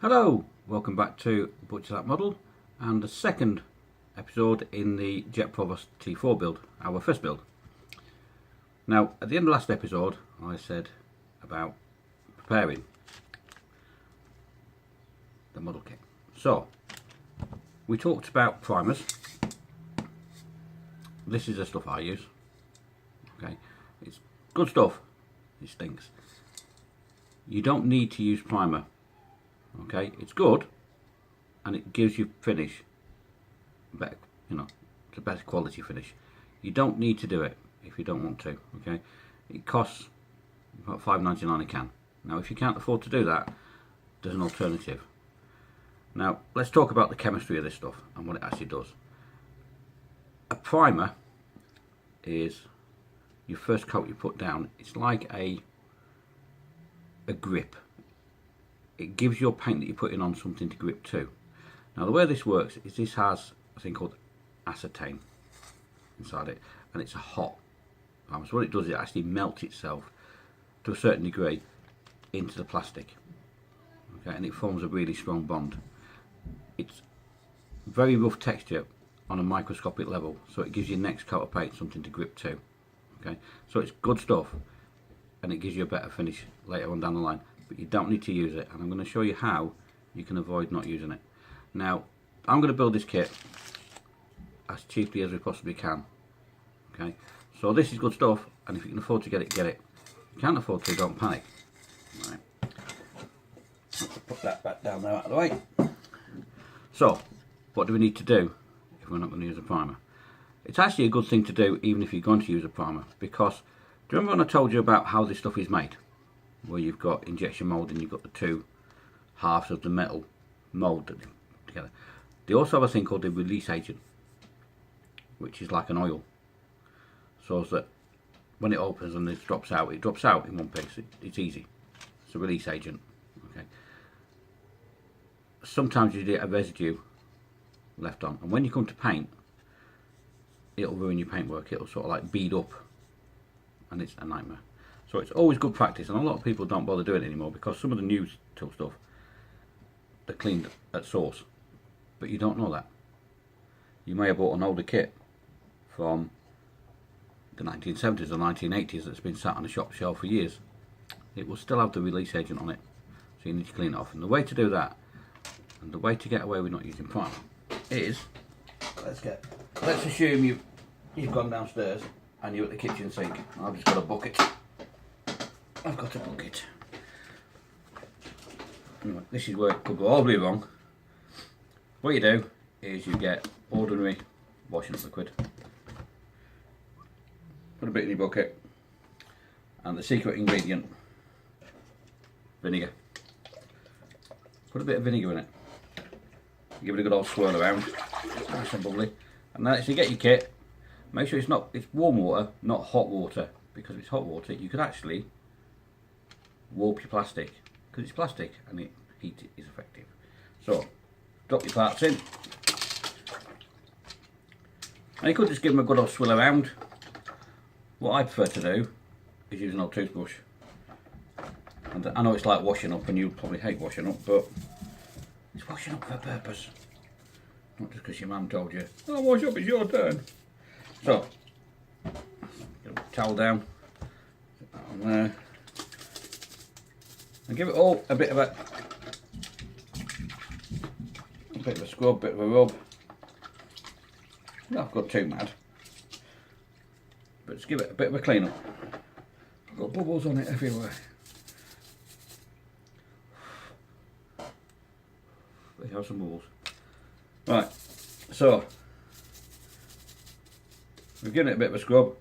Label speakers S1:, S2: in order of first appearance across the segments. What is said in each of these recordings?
S1: Hello, welcome back to Butcher That Model and the second episode in the Jet Provost T4 build, our first build. Now, at the end of last episode, I said about preparing the model kit. So, we talked about primers. This is the stuff I use. Okay, it's good stuff. It stinks. You don't need to use primer. Okay, it's good and it gives you finish better, it's a better quality finish. You don't need to do it if you don't want to. Okay, it costs about $5.99 a can. Now if you can't afford to do that, there's an alternative. Now let's talk about the chemistry of this stuff and what it actually does. A primer is your first coat you put down. It's like a grip. It gives your paint that you're putting on something to grip to. Now the way this works is this has a thing called acetane inside it, and it's a hot primer. So what it does is it actually melts itself to a certain degree into the plastic. Okay, and it forms a really strong bond. It's very rough texture on a microscopic level, so it gives your next coat of paint something to grip to. Okay, so it's good stuff and it gives you a better finish later on down the line. But you don't need to use it, and I'm going to show you how you can avoid not using it. Now I'm going to build this kit as cheaply as we possibly can. Okay, so this is good stuff, and if you can afford to get it, get it. If you can't afford to, don't panic. Right. Put that back down there out of the way. So what do we need to do if we're not going to use a primer? It's actually a good thing to do even if you're going to use a primer, because do you remember when I told you about how this stuff is made? Where you've got injection moulding, you've got the two halves of the metal mould together. They also have a thing called the release agent, which is like an oil, so that when it opens and it drops out in one piece. It's easy. It's a release agent. Okay. Sometimes you get a residue left on, and when you come to paint, it'll ruin your paintwork. It'll sort of like bead up, and it's a nightmare. So it's always good practice, and a lot of people don't bother doing it anymore because some of the new tool stuff, they're cleaned at source, but you don't know that. You may have bought an older kit from the 1970s or 1980s that's been sat on a shop shelf for years. It will still have the release agent on it, so you need to clean it off. And the way to do that, and the way to get away with not using primer, is let's assume you've gone downstairs and you're at the kitchen sink. I've just got a bucket. Anyway, this is where it could go all the way wrong. What you do is you get ordinary washing liquid, put a bit in your bucket, and the secret ingredient, vinegar. Put a bit of vinegar in it. Give it a good old swirl around. Nice and bubbly. And then as you get your kit, make sure it's warm water, not hot water, because if it's hot water you could actually warp your plastic, because it's plastic and heat is effective. So drop your parts in, and you could just give them a good old swill around. What I prefer to do is use an old toothbrush, and I know it's like washing up, and you probably hate washing up, but it's washing up for a purpose, not just because your mum told you, oh, wash up, it's your turn. So get a towel down, put that on there, and give it all a bit of a scrub, bit of a rub. Not got too mad, but just give it a bit of a clean up. I've got bubbles on it everywhere. They have some bubbles. Right, so we've given it a bit of a scrub,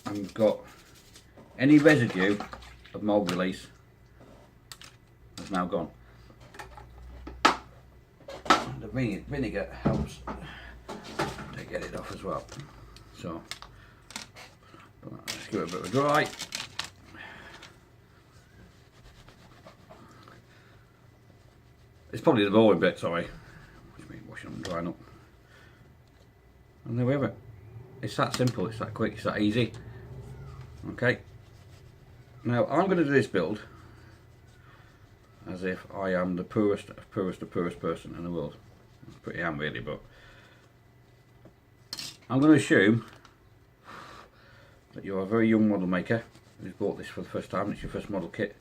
S1: and we've got any residue of mould release has now gone. And the vinegar helps to get it off as well. So let's give it a bit of a dry. It's probably the boring bit, sorry. Which means washing up and drying up. And there we have it. It's that simple, it's that quick, it's that easy. Okay. Now I'm going to do this build as if I am the poorest person in the world. I pretty am really, but I'm going to assume that you're a very young model maker who's bought this for the first time. It's your first model kit,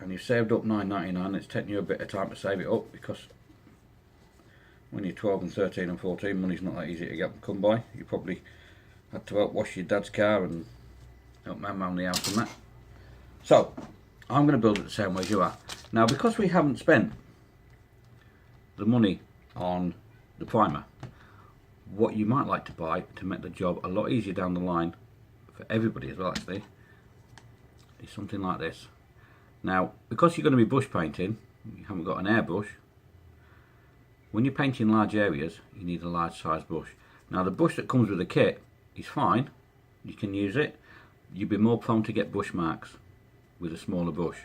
S1: and you've saved up £9.99. It's taken you a bit of time to save it up, because when you're 12 and 13 and 14, money's not that easy to come by. You probably had to help wash your dad's car and help man around the house and that. So I'm going to build it the same way as you are. Now, because we haven't spent the money on the primer, what you might like to buy to make the job a lot easier down the line for everybody as well, actually, is something like this. Now, because you're going to be bush painting, you haven't got an airbrush. When you're painting large areas, you need a large size brush. Now, the brush that comes with the kit is fine. You can use it. You'd be more prone to get brush marks with a smaller brush.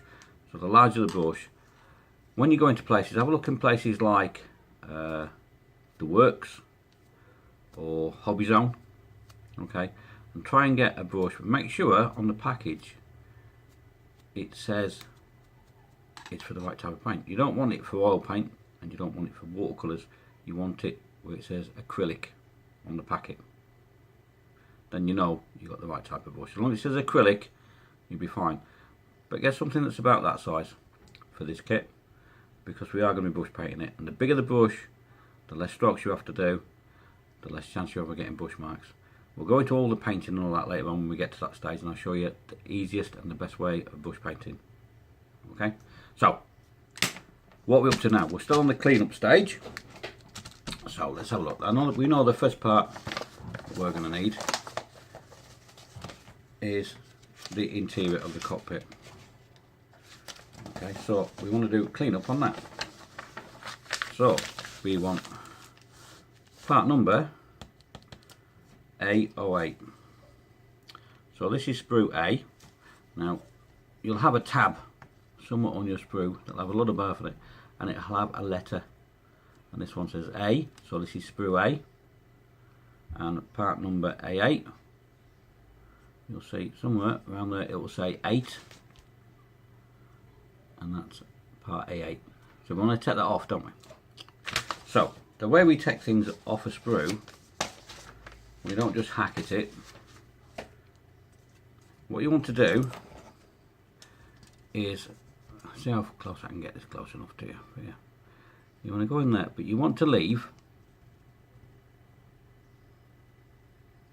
S1: So the larger the brush, when you go into places, have a look in places like the Works or Hobby Zone, okay, and try and get a brush. But make sure on the package it says it's for the right type of paint. You don't want it for oil paint, and you don't want it for watercolours. You want it where it says acrylic on the packet. Then you know you've got the right type of brush. As long as it says acrylic, you'll be fine. But get something that's about that size for this kit, because we are going to be brush painting it. And the bigger the brush, the less strokes you have to do, the less chance you have of getting brush marks. We'll go into all the painting and all that later on when we get to that stage, and I'll show you the easiest and the best way of brush painting. Okay, so what we're up to now, we're still on the clean-up stage. So let's have a look. We know the first part that we're going to need is the interior of the cockpit. Okay, so we want to do clean-up on that. So we want part number A08. So this is sprue A. Now you'll have a tab somewhat on your sprue that'll have a lot of bar for it, and it'll have a letter, and this one says A, so this is sprue A, and part number A8, you'll see somewhere around there it will say 8, and that's part A8. So we want to take that off, don't we? So the way we take things off a sprue, we don't just hack at it. What you want to do is, see how close I can get this close enough to you. Yeah. You want to go in there, but you want to leave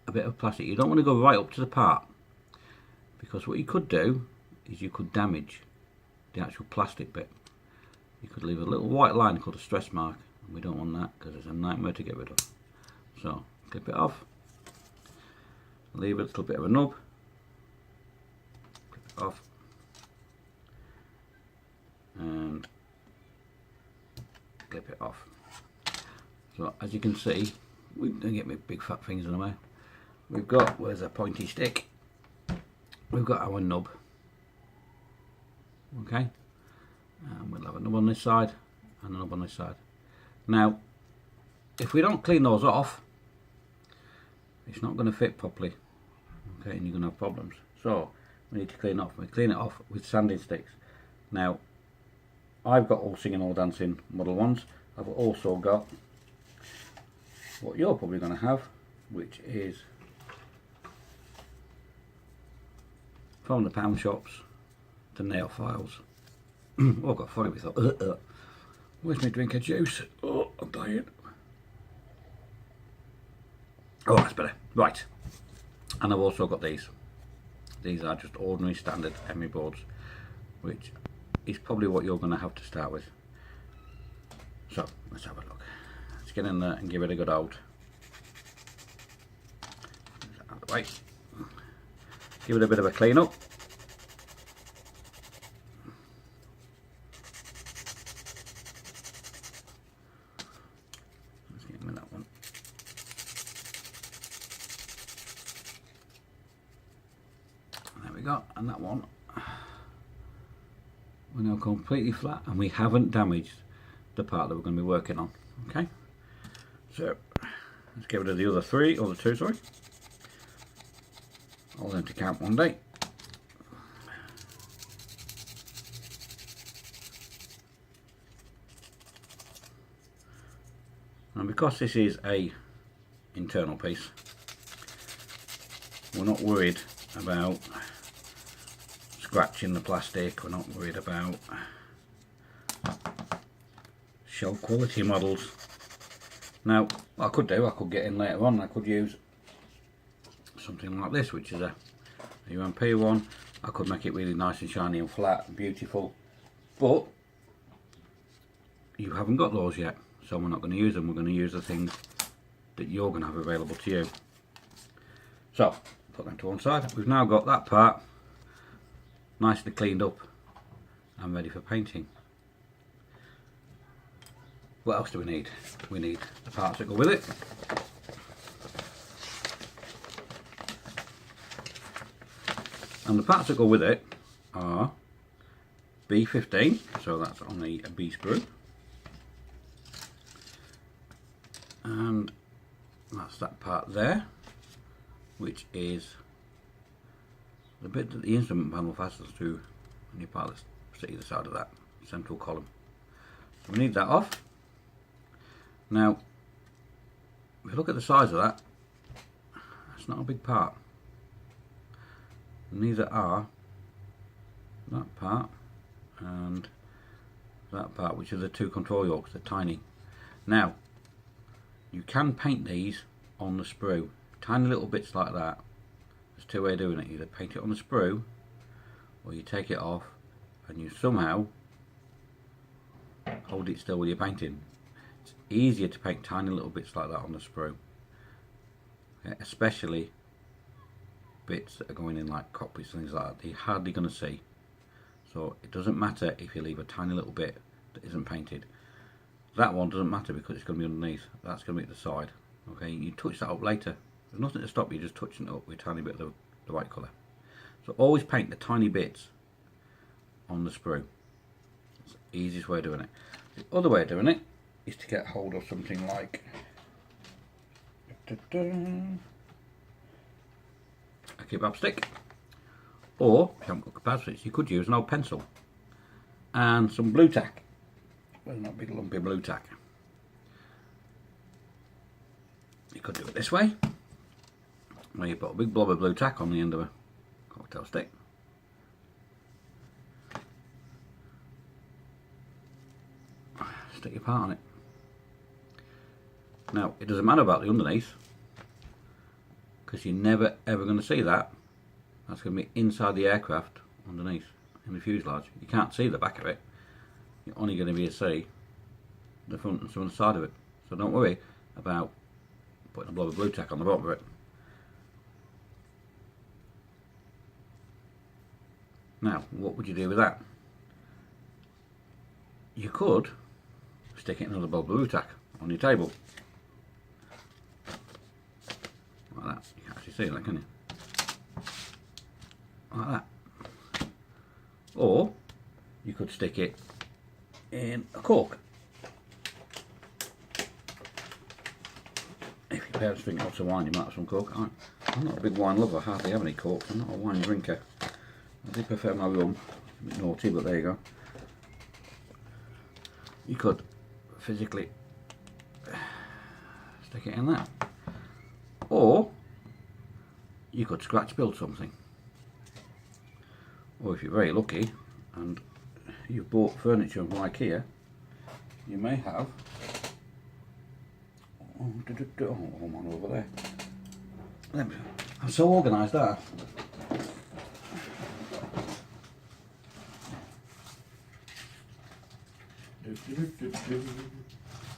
S1: a bit of plastic. You don't want to go right up to the part, because what you could do is you could damage the actual plastic bit. You could leave a little white line called a stress mark, and we don't want that because it's a nightmare to get rid of. So clip it off, leave a little bit of a nub, clip it off, and clip it off. So as you can see, we don't get my big fat fingers in the way. We've got, where's a pointy stick? We've got our nub. Okay, and we'll have a nub on this side and a nub on this side. Now, if we don't clean those off, it's not going to fit properly. Okay, and you're going to have problems. So we need to clean it off. We clean it off with sanding sticks. Now, I've got all singing, all dancing model ones. I've also got what you're probably going to have, which is from the pound shops, the nail files. Oh, I got funny. We thought, where's my drink of juice? Oh, I'm dying. Oh, that's better. Right. And I've also got these. These are just ordinary standard emery boards, which is probably what you're going to have to start with. So let's have a look. Let's get in there and give it a good old. Out of the way. Give it a bit of a clean up. Let's get in with that one. There we go, and that one. We're now completely flat, and we haven't damaged the part that we're going to be working on. Okay, so let's get rid of the other three, or the two, sorry. All them to count one day. And because this is a internal piece, we're not worried about scratching the plastic, we're not worried about show quality models. Now what I could do, I could get in later on, I could use something like this, which is a UMP one. I could make it really nice and shiny and flat and beautiful, but you haven't got those yet, so we're not going to use them. We're going to use the things that you're going to have available to you. So put them to one side. We've now got that part nicely cleaned up and ready for painting. What else do we need? We need the parts that go with it. And the parts that go with it are B15, so that's on a B sprue, and that's that part there, which is the bit that the instrument panel fastens to when you part to either side of that central column. So we need that off. Now, if you look at the size of that, it's not a big part. Neither are that part and that part, which are the two control yokes. They're tiny. Now, you can paint these on the sprue, tiny little bits like that. There's two ways of doing it. Either paint it on the sprue, or you take it off and you somehow hold it still with your painting. It's easier to paint tiny little bits like that on the sprue, okay, especially bits that are going in like cockpits and things like that. You're hardly going to see, so it doesn't matter if you leave a tiny little bit that isn't painted. That one doesn't matter because it's going to be underneath. That's going to be at the side. Okay, you touch that up later. There's nothing to stop you just touching it up with a tiny bit of the right colour. So always paint the tiny bits on the sprue. It's the easiest way of doing it. The other way of doing it is to get hold of something like a kebab stick, or if you haven't got kebab sticks, you could use an old pencil and some blue tack. Well, not big lumpy blue tack. You could do it this way, where you put a big blob of blue tack on the end of a cocktail stick. Stick your part on it. Now, it doesn't matter about the underneath, because you're never ever going to see that. That's going to be inside the aircraft underneath in the fuselage. You can't see the back of it. You're only going to be able to see the front and some of the side of it. So don't worry about putting a blob of blue tack on the bottom of it. Now, what would you do with that? You could stick it in another blob of blue tack on your table. Like that. You can't actually see that, can you? Like that. Or you could stick it in a cork. If your parents drink lots of wine, you might have some cork. I'm not a big wine lover, I hardly have any corks. I'm not a wine drinker. I do prefer my rum. A bit naughty, but there you go. You could physically stick it in there. Or you could scratch build something. Or if you're very lucky and you've bought furniture from IKEA, you may have one over there. I'm so organised there.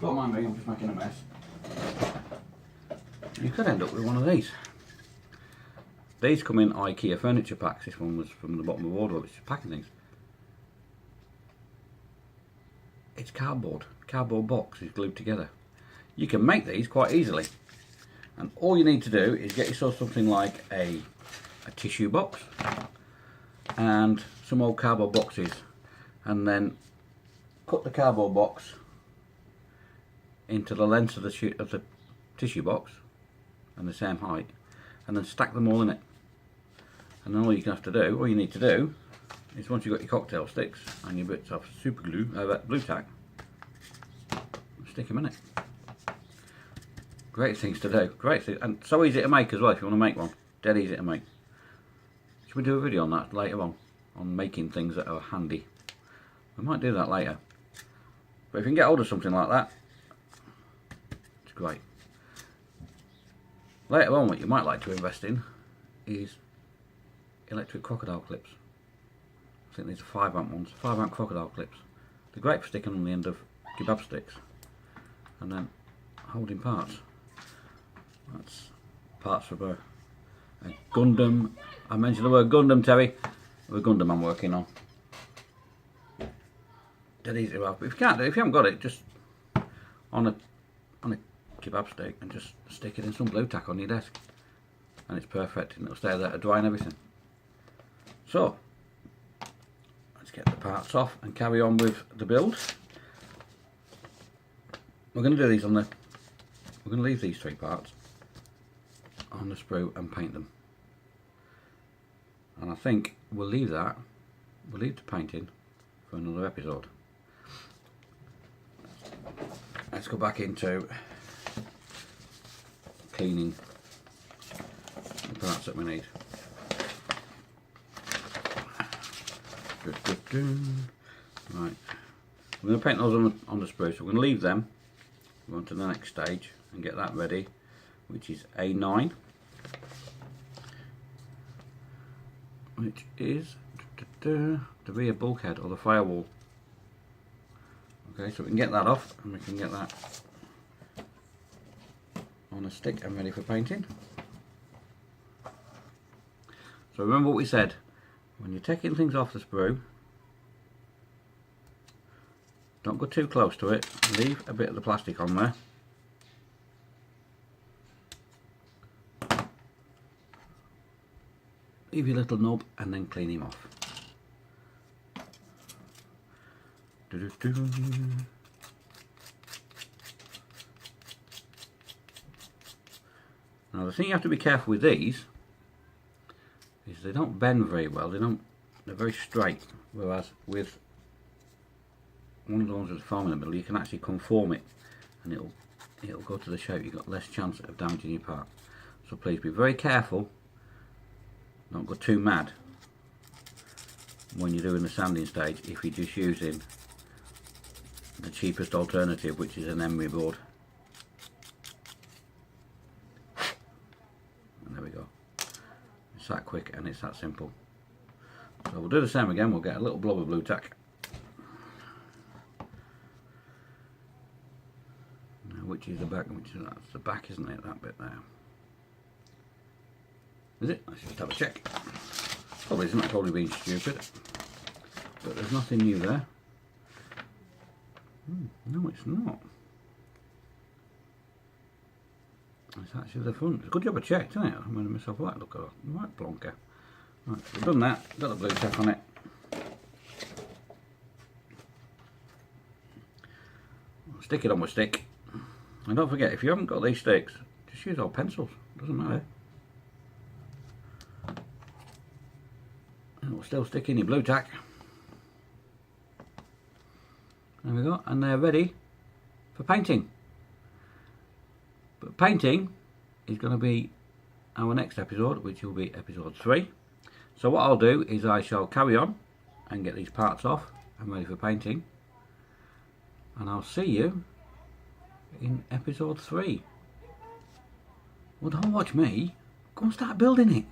S1: Don't mind me, I'm just making a mess. You could end up with one of these. These come in IKEA furniture packs. This one was from the bottom of the wardrobe, it's just packing things. It's cardboard box is glued together. You can make these quite easily, and all you need to do is get yourself something like a tissue box and some old cardboard boxes, and then cut the cardboard box into the length of the tissue box and the same height, and then stack them all in it. And then all you need to do is, once you've got your cocktail sticks and your bits of super glue, that blue tack, stick them in it. Great things to do. Great thing, and so easy to make as well. If you want to make one, dead easy to make. Should we do a video on that later on making things that are handy? We might do that later. But if you can get hold of something like that, it's great. Later on, what you might like to invest in is electric crocodile clips. I think these are 5-amp ones, 5-amp crocodile clips. They're great for sticking on the end of kebab sticks and then holding parts. That's parts for a Gundam. I mentioned the word Gundam, Terry. The Gundam I'm working on. Dead easy to have. But if you can't do it, if you haven't got it, just on a kebab stick and just stick it in some blue tack on your desk, and it's perfect, and it'll stay there to dry and everything. So let's get the parts off and carry on with the build. We're going to do these on the. We're going to leave these 3 parts on the sprue and paint them. And I think we'll leave the painting for another episode. Let's go back into cleaning the parts that we need. Right, we're going to paint those on the sprue, so we're going to leave them. Go on to the next stage and get that ready, which is A9, which is the rear bulkhead or the firewall. Okay, so we can get that off and we can get that on a stick and ready for painting. So remember what we said, when you're taking things off the sprue, don't go too close to it, leave a bit of the plastic on there. Leave your little nub and then clean him off. Now the thing you have to be careful with these is they don't bend very well, they're very straight, whereas with one of the ones with the foam in the middle you can actually conform it and it'll go to the shape. You've got less chance of damaging your part. So please be very careful, don't go too mad when you're doing the sanding stage if you're just using the cheapest alternative, which is an emery board. And there we go. It's that quick and it's that simple. So we'll do the same again. We'll get a little blob of blue tack. Now, which is the back? That's the back, isn't it? That bit there. Is it? Let's just have a check. Probably isn't. I've probably been stupid. But there's nothing new there. No, it's not. It's actually the front. It's a good job I checked, isn't it? I'm going to myself like, look at that. Right, plonker. Right, so we've done that. Got the blue tack on it. I'll stick it on my stick. And don't forget, if you haven't got these sticks, just use old pencils. Doesn't matter. It'll still stick in your blue tack. There we go, and they're ready for painting. But painting is going to be our next episode, which will be episode 3. So what I'll do is I shall carry on and get these parts off and ready for painting. And I'll see you in episode 3. Well, don't watch me. Go and start building it.